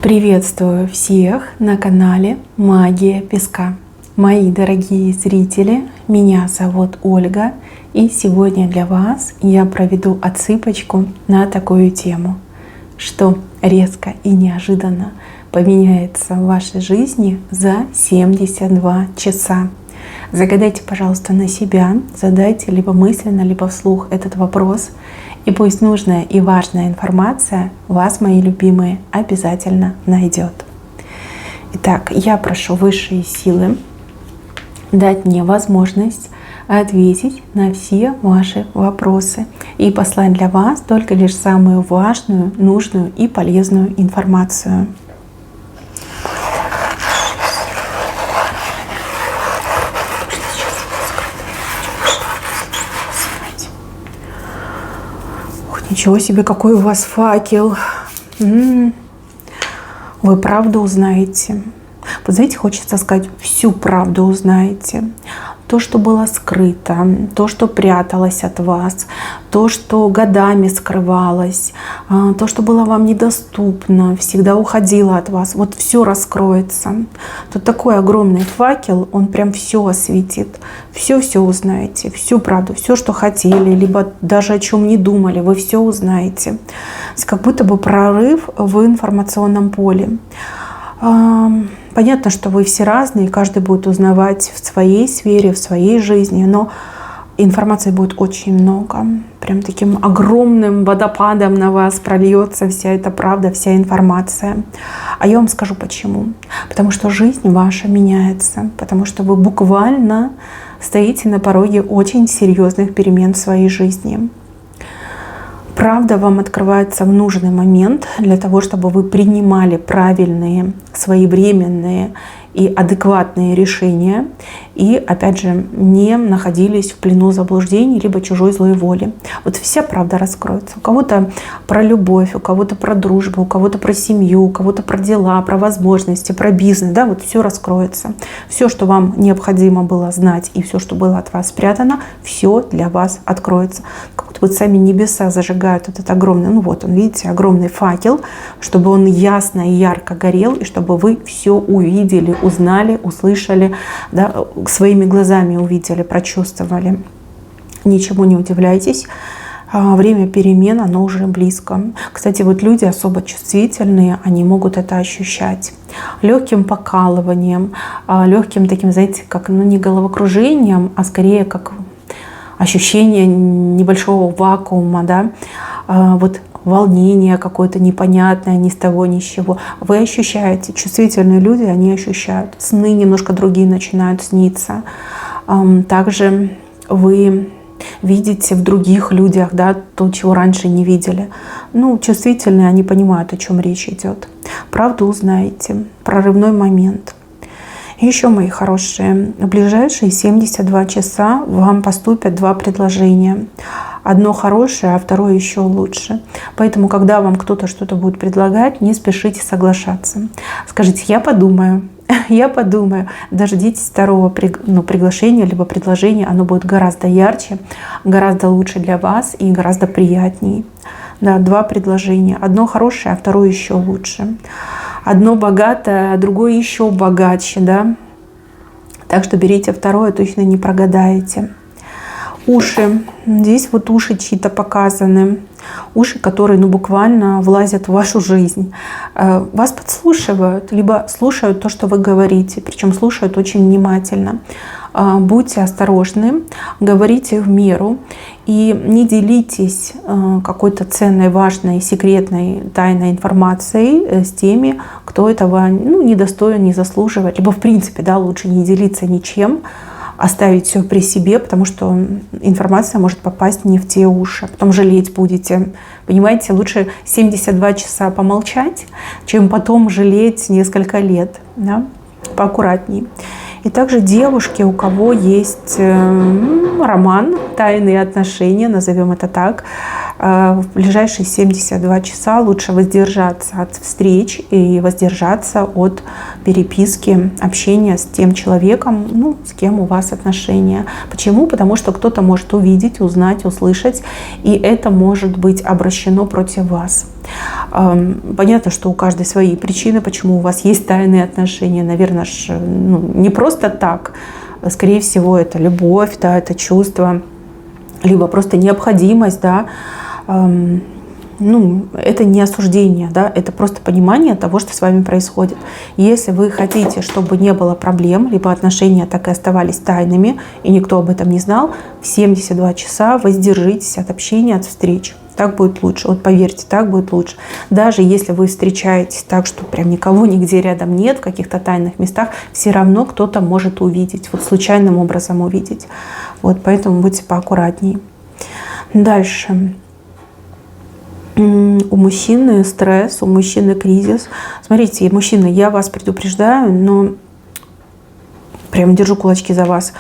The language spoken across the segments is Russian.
Приветствую всех на канале Магия Песка. Мои дорогие зрители, меня зовут Ольга, и сегодня для вас я проведу отсыпочку на такую тему, что резко и неожиданно поменяется в вашей жизни за 72 часа. Загадайте, пожалуйста, на себя, задайте либо мысленно, либо вслух этот вопрос. И пусть нужная и важная информация вас, мои любимые, обязательно найдет. Итак, я прошу высшие силы дать мне возможность ответить на все ваши вопросы и послать для вас только лишь самую важную, нужную и полезную информацию. Ничего себе, какой у вас факел. Вы правду узнаете. Вот знаете, хочется сказать, всю правду узнаете. То, что было скрыто, то, что пряталось от вас, то, что годами скрывалось, то, что было вам недоступно, всегда уходило от вас. Вот все раскроется. Тут такой огромный факел, он прям все осветит. Все узнаете, всю правду, все, что хотели, либо даже о чем не думали, вы все узнаете. Как будто бы прорыв в информационном поле. Понятно, что вы все разные, каждый будет узнавать в своей сфере, в своей жизни, но информации будет очень много. Прям таким огромным водопадом на вас прольется вся эта правда, вся информация. А я вам скажу почему. Потому что жизнь ваша меняется, потому что вы буквально стоите на пороге очень серьезных перемен в своей жизни. Правда вам открывается в нужный момент для того, чтобы вы принимали правильные, своевременные и адекватные решения и, опять же, не находились в плену заблуждений либо чужой злой воли. Вот вся правда раскроется. У кого-то про любовь, у кого-то про дружбу, у кого-то про семью, у кого-то про дела, про возможности, про бизнес. Да, вот все раскроется. Все, что вам необходимо было знать и все, что было от вас спрятано, все для вас откроется. Как будто вот сами небеса зажигают этот огромный, ну вот он, видите, огромный факел, чтобы он ясно и ярко горел, и чтобы вы все увидели, узнали, услышали, да, своими глазами увидели, прочувствовали. Ничему не удивляйтесь. Время перемен, оно уже близко. Кстати, вот люди особо чувствительные, они могут это ощущать. Легким покалыванием, легким таким, знаете, как, ну, не головокружением, а скорее как ощущение небольшого вакуума, да, вот волнение какое-то непонятное, ни с того, ни с чего. Вы ощущаете, чувствительные люди, они ощущают. Сны немножко другие начинают сниться. Также вы видите в других людях, да, то, чего раньше не видели. Ну, чувствительные, они понимают, о чем речь идет. Правду узнаете. Прорывной момент. И еще, мои хорошие, в ближайшие 72 часа вам поступят два предложения. Одно хорошее, а второе еще лучше. Поэтому, когда вам кто-то что-то будет предлагать, не спешите соглашаться. Скажите, я подумаю. Я подумаю. Дождитесь второго приглашения, либо предложения. Оно будет гораздо ярче, гораздо лучше для вас и гораздо приятнее. Да, два предложения. Одно хорошее, а второе еще лучше. Одно богатое, а другое еще богаче. Да? Так что берите второе, точно не прогадаете. Уши. Здесь вот уши чьи-то показаны. Уши, которые буквально влазят в вашу жизнь. Вас подслушивают, либо слушают то, что вы говорите. Причем слушают очень внимательно. Будьте осторожны, говорите в меру. И не делитесь какой-то ценной, важной, секретной, тайной информацией с теми, кто этого недостоин, не заслуживает. Либо в принципе, да, лучше не делиться ничем, оставить все при себе, потому что информация может попасть не в те уши. Потом жалеть будете. Понимаете, лучше 72 часа помолчать, чем потом жалеть несколько лет. Да? Поаккуратней. И также девушки, у кого есть роман, тайные отношения, назовем это так, в ближайшие 72 часа лучше воздержаться от встреч и воздержаться от переписки, общения с тем человеком, ну, с кем у вас отношения. Почему? Потому что кто-то может увидеть, узнать, услышать, и это может быть обращено против вас. Понятно, что у каждой свои причины, почему у вас есть тайные отношения. Наверное, не просто так. Скорее всего, это любовь, да, это чувство, либо просто необходимость, да. Это не осуждение, да, это просто понимание того, что с вами происходит. Если вы хотите, чтобы не было проблем, либо отношения так и оставались тайными, и никто об этом не знал, в 72 часа воздержитесь от общения, от встреч. Так будет лучше. Вот поверьте, так будет лучше. Даже если вы встречаетесь так, что прям никого нигде рядом нет, в каких-то тайных местах, все равно кто-то может увидеть, вот случайным образом увидеть. Вот поэтому будьте поаккуратней. Дальше. У мужчины стресс, у мужчины кризис. Смотрите, мужчины, я вас предупреждаю, но прям держу кулачки за вас.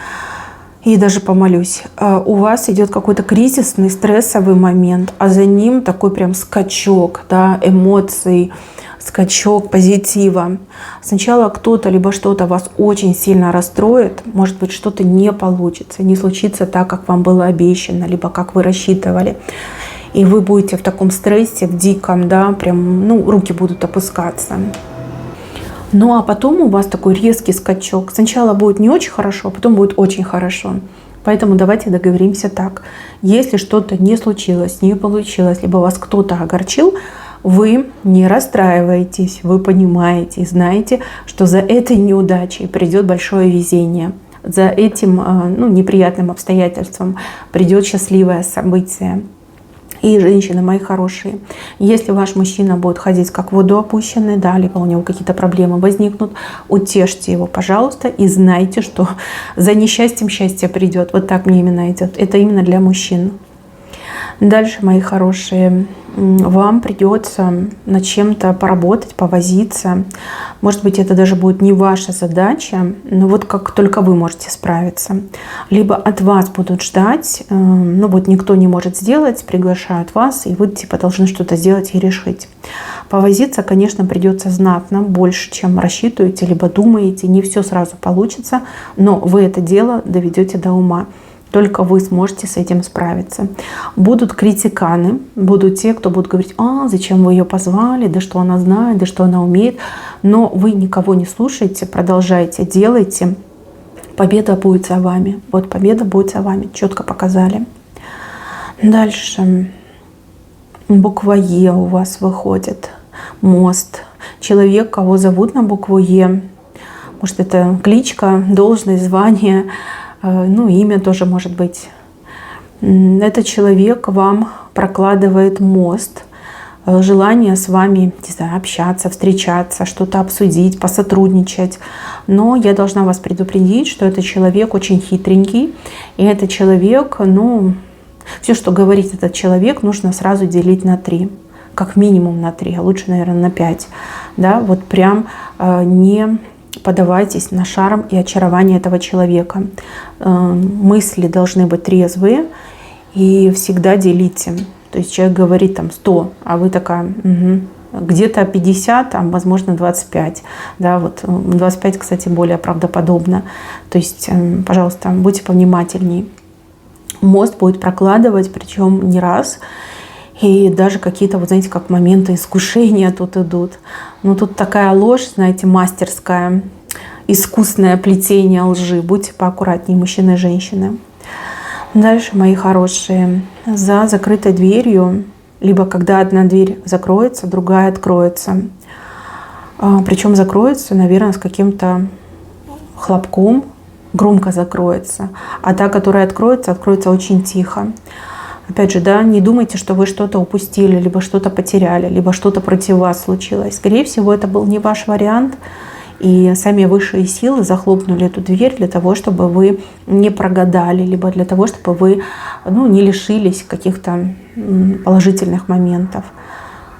И даже помолюсь. У вас идет какой-то кризисный, стрессовый момент, а за ним такой прям скачок, да, эмоций, скачок позитива. Сначала кто-то либо что-то вас очень сильно расстроит, может быть, что-то не получится, не случится так, как вам было обещано, либо как вы рассчитывали. И вы будете в таком стрессе, в диком, да, прям, руки будут опускаться. Ну а потом у вас такой резкий скачок. Сначала будет не очень хорошо, а потом будет очень хорошо. Поэтому давайте договоримся так. Если что-то не случилось, не получилось, либо вас кто-то огорчил, вы не расстраиваетесь, вы понимаете и знаете, что за этой неудачей придет большое везение. За этим неприятным обстоятельством придет счастливое событие. И женщины, мои хорошие, если ваш мужчина будет ходить как в воду опущенный, да, либо у него какие-то проблемы возникнут, утешьте его, пожалуйста, и знайте, что за несчастьем счастье придет. Вот так мне именно идет. Это именно для мужчин. Дальше, мои хорошие, вам придется над чем-то поработать, повозиться. Может быть, это даже будет не ваша задача, но вот как только вы можете справиться. Либо от вас будут ждать, никто не может сделать, приглашают вас, и вы должны что-то сделать и решить. Повозиться, конечно, придется знатно, больше, чем рассчитываете, либо думаете. Не все сразу получится, но вы это дело доведете до ума. Только вы сможете с этим справиться. Будут критиканы, будут те, кто будут говорить: зачем вы ее позвали, да что она знает, да что она умеет. Но вы никого не слушайте, продолжайте, делайте. Победа будет за вами. Вот победа будет за вами. Четко показали. Дальше. Буква Е у вас выходит. Мост. Человек, кого зовут на букву Е. Может, это кличка, должность, звание. Имя тоже может быть. Этот человек вам прокладывает мост, желание с вами, не знаю, общаться, встречаться, что-то обсудить, посотрудничать. Но я должна вас предупредить, что этот человек очень хитренький, и этот человек, все, что говорит этот человек, нужно сразу делить на 3. Как минимум на 3, а лучше, наверное, на 5. Да, вот прям не поддавайтесь на шарм и очарование этого человека. Мысли должны быть трезвые и всегда делите. То есть человек говорит 100, а вы такая где-то 50, а возможно 25. Да, вот 25, кстати, более правдоподобно. То есть, пожалуйста, будьте повнимательней. Мост будет прокладывать, причем не раз. И даже какие-то, знаете, как моменты искушения тут идут. Тут такая ложь, знаете, мастерская, искусное плетение лжи. Будьте поаккуратнее, мужчины и женщины. Дальше, мои хорошие, за закрытой дверью, либо когда одна дверь закроется, другая откроется. Причем закроется, наверное, с каким-то хлопком, громко закроется. А та, которая откроется, откроется очень тихо. Опять же, да, не думайте, что вы что-то упустили, либо что-то потеряли, либо что-то против вас случилось. Скорее всего, это был не ваш вариант, и сами высшие силы захлопнули эту дверь для того, чтобы вы не прогадали, либо для того, чтобы вы не лишились каких-то положительных моментов.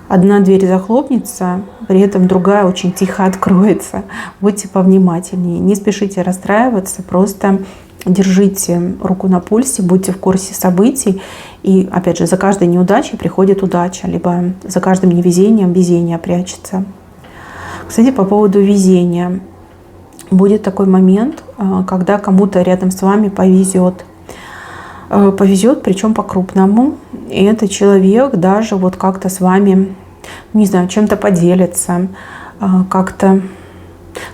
Одна дверь захлопнется, при этом другая очень тихо откроется. Будьте повнимательнее, не спешите расстраиваться, просто держите руку на пульсе, будьте в курсе событий И опять же, за каждой неудачей приходит удача, либо за каждым невезением везение прячется. Кстати, по поводу везения. Будет такой момент, когда кому-то рядом с вами повезет. Повезет, причем по-крупному. И этот человек даже вот как-то с вами, не знаю, чем-то поделится, как-то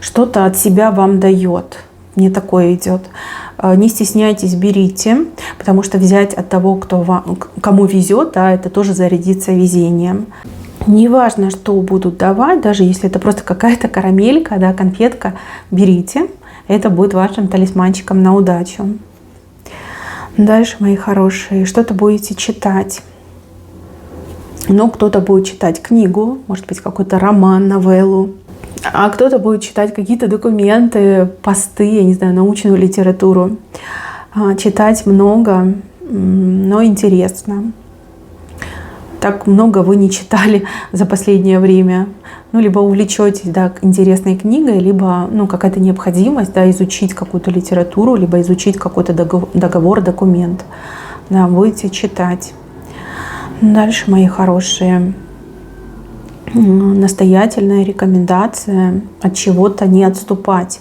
что-то от себя вам дает. Мне такое идет. Не стесняйтесь, берите, потому что взять от того, кому везет, да, это тоже зарядится везением. Неважно, что будут давать, даже если это просто какая-то карамелька, да, конфетка, берите. Это будет вашим талисманчиком на удачу. Дальше, мои хорошие, что-то будете читать. Но кто-то будет читать книгу, может быть, какой-то роман, новеллу. А кто-то будет читать какие-то документы, посты, я не знаю, научную литературу. Читать много, но интересно. Так много вы не читали за последнее время. Ну, либо увлечетесь, да, интересной книгой, либо какая-то необходимость, да, изучить какую-то литературу, либо изучить какой-то договор, документ. Да, будете читать. Дальше, мои хорошие, настоятельная рекомендация от чего-то не отступать,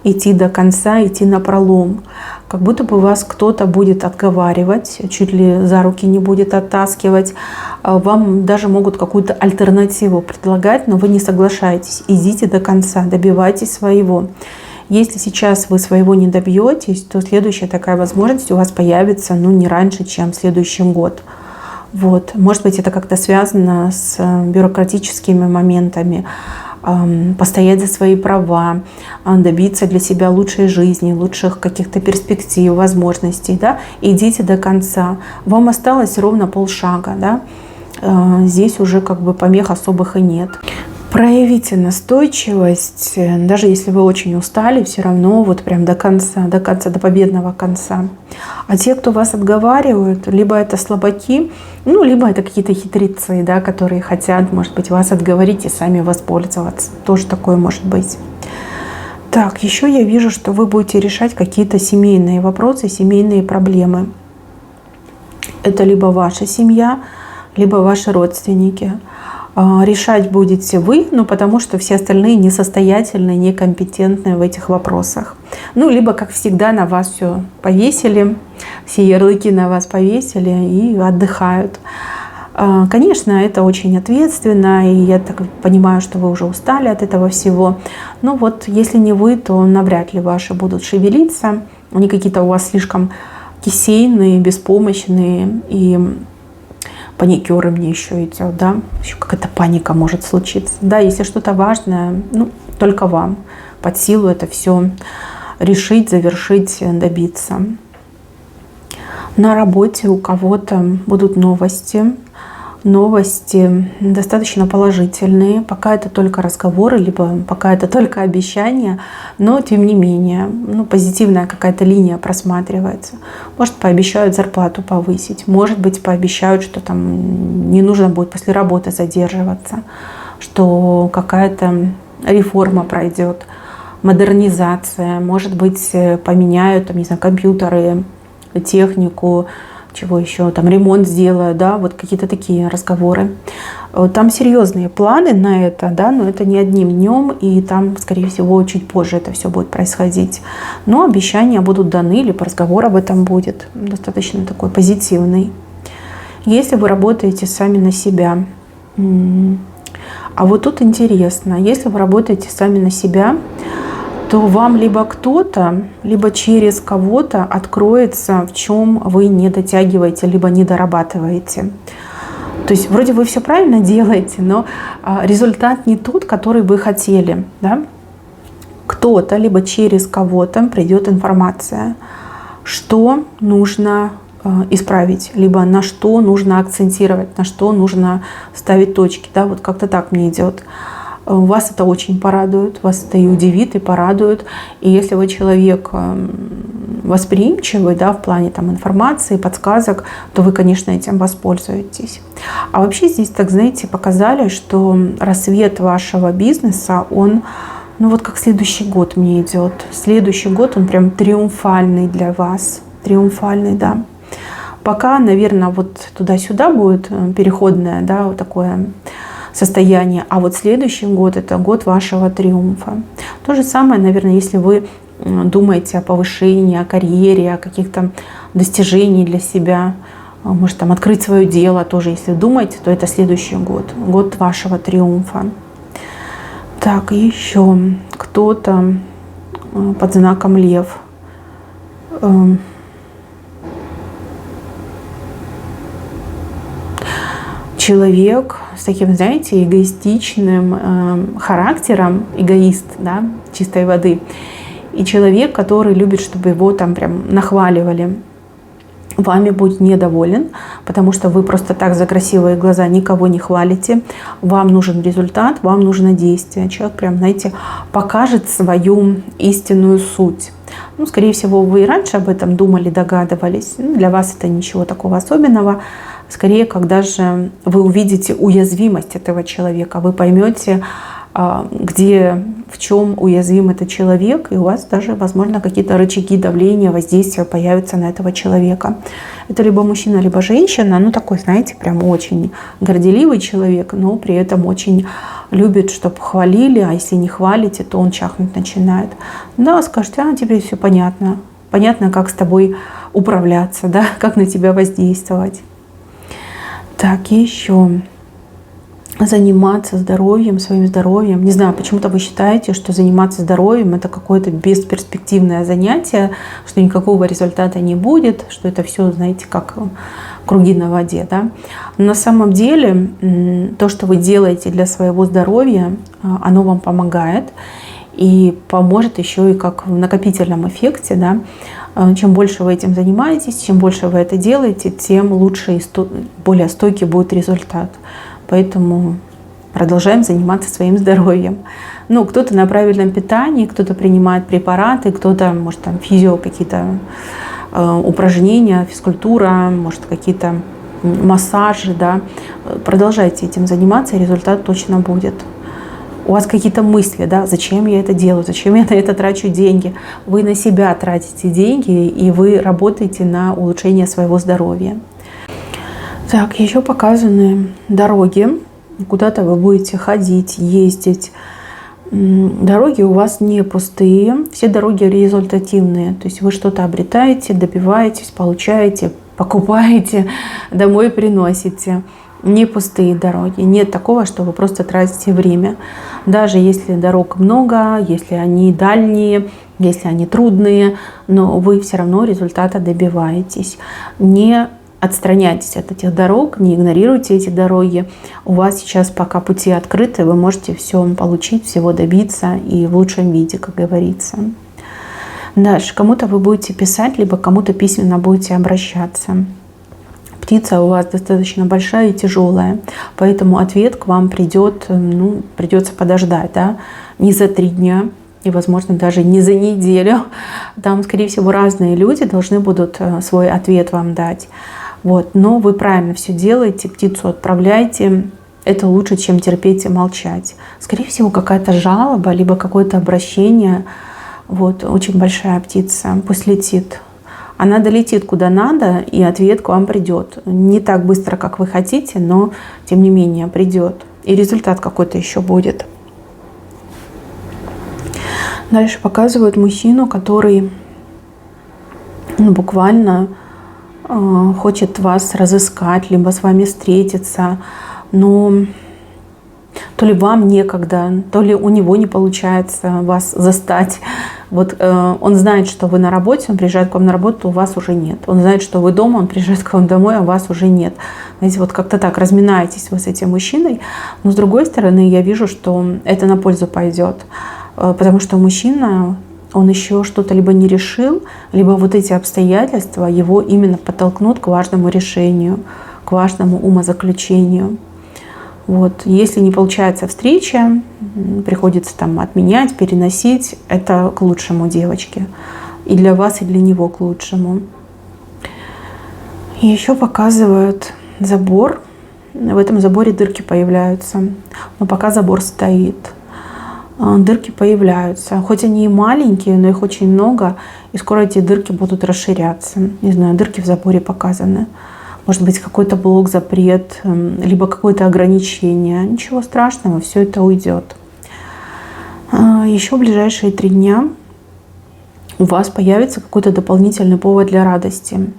идти до конца, идти напролом. Как будто бы вас кто-то будет отговаривать, чуть ли за руки не будет оттаскивать. Вам даже могут какую-то альтернативу предлагать, но вы не соглашаетесь. Идите до конца, добивайтесь своего. Если сейчас вы своего не добьетесь, то следующая такая возможность у вас появится не раньше, чем в следующий год. Вот. Может быть, это как-то связано с бюрократическими моментами. Постоять за свои права, добиться для себя лучшей жизни, лучших каких-то перспектив, возможностей. Да? Идите до конца. Вам осталось ровно полшага. Да? Здесь уже помех особых и нет. Проявите настойчивость, даже если вы очень устали, все равно вот прям до конца, до победного конца. А те, кто вас отговаривают, либо это слабаки, либо это какие-то хитрецы, да, которые хотят, может быть, вас отговорить и сами воспользоваться. Тоже такое может быть. Так, еще я вижу, что вы будете решать какие-то семейные вопросы, семейные проблемы. Это либо ваша семья, либо ваши родственники. Решать будете вы, потому что все остальные несостоятельные, некомпетентные в этих вопросах. Либо, как всегда, на вас все повесили, все ярлыки на вас повесили и отдыхают. Конечно, это очень ответственно, и я так понимаю, что вы уже устали от этого всего. Но вот если не вы, то навряд ли ваши будут шевелиться. Они какие-то у вас слишком кисейные, беспомощные и паникеры мне еще идет, да, еще какая-то паника может случиться. Да, если что-то важное, только вам под силу это все решить, завершить, добиться. На работе у кого-то будут новости достаточно положительные. Пока это только разговоры, либо пока это только обещания, но тем не менее, позитивная какая-то линия просматривается. Может, пообещают зарплату повысить, может быть, пообещают, что там не нужно будет после работы задерживаться, что какая-то реформа пройдет, модернизация, может быть, поменяют, компьютеры, технику, чего еще, ремонт сделаю, да, вот какие-то такие разговоры. Там серьезные планы на это, да, но это не одним днем, и там, скорее всего, чуть позже это все будет происходить. Но обещания будут даны, либо разговор об этом будет достаточно такой позитивный. Если вы работаете сами на себя, а вот тут интересно, если вы работаете сами на себя, то вам либо кто-то, либо через кого-то откроется, в чем вы не дотягиваете, либо не дорабатываете. То есть вроде вы все правильно делаете, но результат не тот, который вы хотели. Да? Кто-то, либо через кого-то придет информация, что нужно исправить, либо на что нужно акцентировать, на что нужно ставить точки. Да? Вот как-то так мне идет. Вас это очень порадует, вас это и удивит, и порадует. И если вы человек восприимчивый, да, в плане информации, подсказок, то вы, конечно, этим воспользуетесь. А вообще здесь, так знаете, показали, что рассвет вашего бизнеса, он, как следующий год мне идет. Следующий год, он прям триумфальный для вас. Триумфальный, да. Пока, наверное, вот туда-сюда будет переходное, да, вот такое состояние. А вот следующий год – это год вашего триумфа. То же самое, наверное, если вы думаете о повышении, о карьере, о каких-то достижениях для себя, может там открыть свое дело тоже, если думаете, то это следующий год, год вашего триумфа. Так, еще кто-то под знаком Лев. Человек с таким, знаете, эгоистичным характером, эгоист, да, чистой воды. И человек, который любит, чтобы его там прям нахваливали, вами будет недоволен, потому что вы просто так за красивые глаза никого не хвалите. Вам нужен результат, вам нужно действие. Человек прям, знаете, покажет свою истинную суть. Ну, скорее всего, вы и раньше об этом думали, догадывались. Ну, для вас это ничего такого особенного. Скорее, когда же вы увидите уязвимость этого человека, вы поймете, где, в чем уязвим этот человек, и у вас даже, возможно, какие-то рычаги давления, воздействия появятся на этого человека. Это либо мужчина, либо женщина, ну такой, знаете, прям очень горделивый человек, но при этом очень любит, чтобы хвалили, а если не хвалите, то он чахнуть начинает. Да, скажете, тебе все понятно. Понятно, как с тобой управляться, да, как на тебя воздействовать. Так, и еще заниматься здоровьем, своим здоровьем. Не знаю, почему-то вы считаете, что заниматься здоровьем — это какое-то бесперспективное занятие, что никакого результата не будет, что это все, знаете, как круги на воде. Да? Но на самом деле то, что вы делаете для своего здоровья, оно вам помогает и поможет еще и как в накопительном эффекте. Да? Чем больше вы этим занимаетесь, чем больше вы это делаете, тем лучше и более стойкий будет результат. Поэтому продолжаем заниматься своим здоровьем. Ну, кто-то на правильном питании, кто-то принимает препараты, кто-то, может, там физио какие-то упражнения, физкультура, может, какие-то массажи, да. Продолжайте этим заниматься, и результат точно будет. У вас какие-то мысли, да, зачем я это делаю, зачем я на это трачу деньги. Вы на себя тратите деньги, и вы работаете на улучшение своего здоровья. Так, еще показаны дороги. Куда-то вы будете ходить, ездить. Дороги у вас не пустые, все дороги результативные. То есть вы что-то обретаете, добиваетесь, получаете, покупаете, домой приносите. Не пустые дороги. Нет такого, что вы просто тратите время. Даже если дорог много, если они дальние, если они трудные, но вы все равно результата добиваетесь. Не отстраняйтесь от этих дорог, не игнорируйте эти дороги. У вас сейчас пока пути открыты, вы можете все получить, всего добиться и в лучшем виде, как говорится. Дальше. Кому-то вы будете писать, либо кому-то письменно будете обращаться. Птица у вас достаточно большая и тяжелая, поэтому ответ к вам придет, придется подождать, да, не за 3 дня и, возможно, даже не за неделю. Там, скорее всего, разные люди должны будут свой ответ вам дать. Вот. Но вы правильно все делаете, птицу отправляйте. Это лучше, чем терпеть и молчать. Скорее всего, какая-то жалоба, либо какое-то обращение. Вот. Очень большая птица, пусть летит. Она долетит куда надо, и ответ к вам придет. Не так быстро, как вы хотите, но тем не менее придет. И результат какой-то еще будет. Дальше показывают мужчину, который буквально хочет вас разыскать, либо с вами встретиться. Но то ли вам некогда, то ли у него не получается вас застать. Вот он знает, что вы на работе, он приезжает к вам на работу, у вас уже нет. Он знает, что вы дома, он приезжает к вам домой, а вас уже нет. Знаете, вот как-то так разминаетесь вы с этим мужчиной. Но с другой стороны, я вижу, что это на пользу пойдет. Потому что мужчина, он еще что-то либо не решил, либо вот эти обстоятельства его именно подтолкнут к важному решению, к важному умозаключению. Вот. Если не получается встреча, приходится там отменять, переносить, это к лучшему, девочки. И для вас, и для него к лучшему. И еще показывают забор. В этом заборе дырки появляются. Но пока забор стоит. дырки появляются. Хоть они и маленькие, но их очень много, и скоро эти дырки будут расширяться. Не знаю, дырки в заборе показаны. Может быть, какой-то блок, запрет, либо какое-то ограничение. Ничего страшного, все это уйдет. Еще в ближайшие 3 дня у вас появится какой-то дополнительный повод для радости.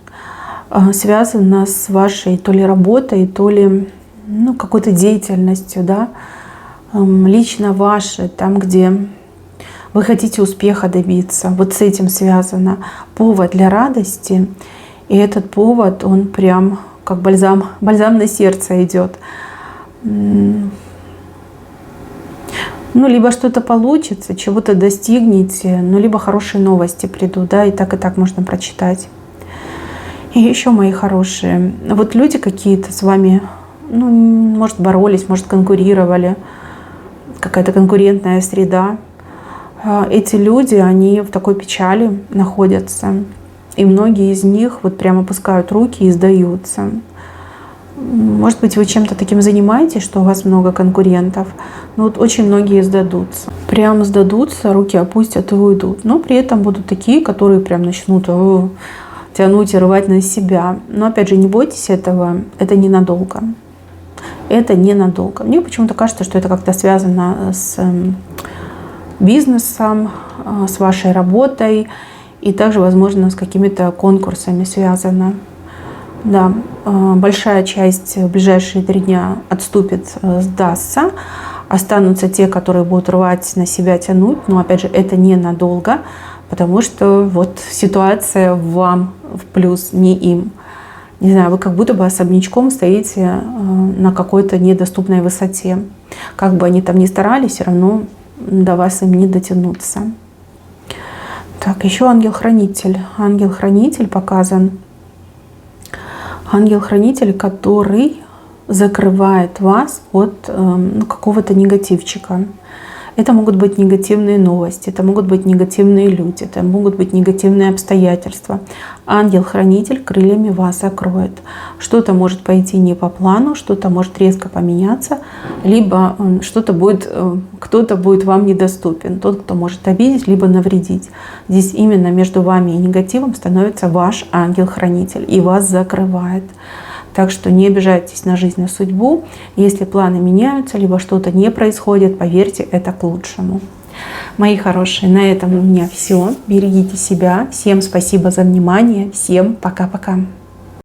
Связано с вашей то ли работой, то ли какой-то деятельностью, да, лично вашей, там, где вы хотите успеха добиться. Вот с этим связано повод для радости. И этот повод, он прям как бальзам на сердце идет. Либо что-то получится, чего-то достигнете, либо хорошие новости придут, да, и так можно прочитать. И еще, мои хорошие, вот люди какие-то с вами, может, боролись, может, конкурировали, какая-то конкурентная среда. Эти люди, они в такой печали находятся. И многие из них вот прямо опускают руки и сдаются. Может быть, вы чем-то таким занимаетесь, что у вас много конкурентов. Но вот очень многие сдадутся. Прям сдадутся, руки опустят и уйдут. Но при этом будут такие, которые прям начнут тянуть и рвать на себя. Но опять же, не бойтесь этого, это ненадолго. Это ненадолго. Мне почему-то кажется, что это как-то связано с бизнесом, с вашей работой. И также, возможно, с какими-то конкурсами связано. Да, большая часть в ближайшие 3 дня отступит, сдастся. Останутся те, которые будут рвать на себя, тянуть. Но, опять же, это ненадолго, потому что вот ситуация вам в плюс, не им. Не знаю, вы как будто бы особнячком стоите на какой-то недоступной высоте. Как бы они там ни старались, все равно до вас им не дотянуться. Так, еще ангел-хранитель. Ангел-хранитель показан. Ангел-хранитель, который закрывает вас от какого-то негативчика. Это могут быть негативные новости, это могут быть негативные люди, это могут быть негативные обстоятельства. Ангел-хранитель крыльями вас окроет. Что-то может пойти не по плану, что-то может резко поменяться, либо кто-то будет вам недоступен. Тот, кто может обидеть, либо навредить. Здесь именно между вами и негативом становится ваш ангел-хранитель и вас закрывает. Так что не обижайтесь на жизнь, на судьбу. Если планы меняются, либо что-то не происходит, поверьте, это к лучшему. Мои хорошие, на этом у меня все. Берегите себя. Всем спасибо за внимание. Всем пока-пока.